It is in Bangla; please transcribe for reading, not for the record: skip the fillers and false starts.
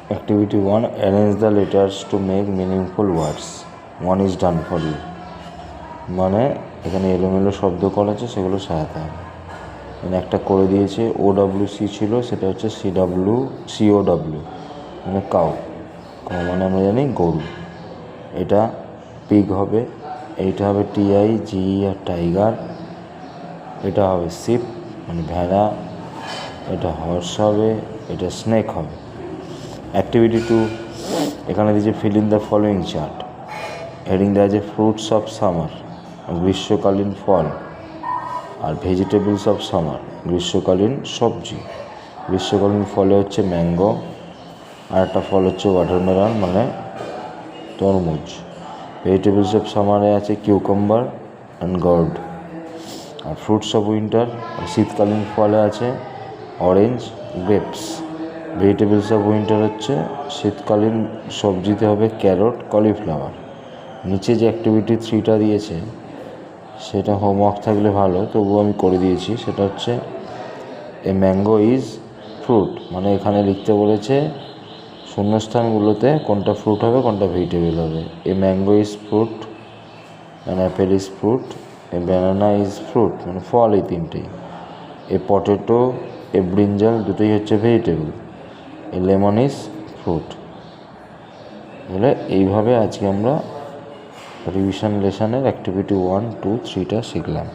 Activity 1, arrange the letters to make meaningful words. 1 is done for you. মানে এখানে এলোমেলো শব্দ করা আছে, সেগুলো সাজাতে হবে। একটা করে দিয়েছে, OWC ছিল, সেটা হচ্ছে COW মানে কাউ, মানে আমরা জানি গরু। এটা পিগ হবে, এইটা হবে TIGE আর টাইগার। এটা হবে শিপ মানে ভেড়া, এটা হর্স হবে, এটা স্নেক হবে। অ্যাক্টিভিটি 2, এখানে দিয়েছে fill in the following chart. Heading দেওয়া আছে ফ্রুটস অফ সামার, গ্রীষ্মকালীন ফল, আর ভেজিটেবলস অফ সামার, গ্রীষ্মকালীন সবজি। গ্রীষ্মকালীন ফলে হচ্ছে ম্যাঙ্গো, আর একটা ফল হচ্ছে ওয়াটারমেলন মানে তরমুজ। ভেজিটেবলস অফ সামারে আছে কিউকাম্বার অ্যান্ড গর্ড। আর ফ্রুটস অফ উইন্টার, শীতকালীন ফলে আছে orange, grapes. Vegetables of winter হচ্ছে শীতকালীন সবজিতে হবে ক্যারট, কলিফ্লাওয়ার। নিচে যে অ্যাক্টিভিটি 3টা দিয়েছে সেটা হোমওয়ার্ক থাকলে ভালো, তবুও আমি করে দিয়েছি। সেটা হচ্ছে এ ম্যাঙ্গো ইজ ফ্রুট, মানে এখানে লিখতে বলেছে শূন্যস্থানগুলোতে কোনটা ফ্রুট হবে কোনটা ভেজিটেবল হবে। A mango is fruit, an Apple is fruit, A banana is fruit মানে ফল, এই তিনটেই। এ পটেটো, এ ব্রিঞ্জাল দুটোই হচ্ছে vegetable. A lemon is fruit. বলে এইভাবে আজকে আমরা রিভিশন লেসনের অ্যাক্টিভিটি 1, 2, 3টা শিখলাম।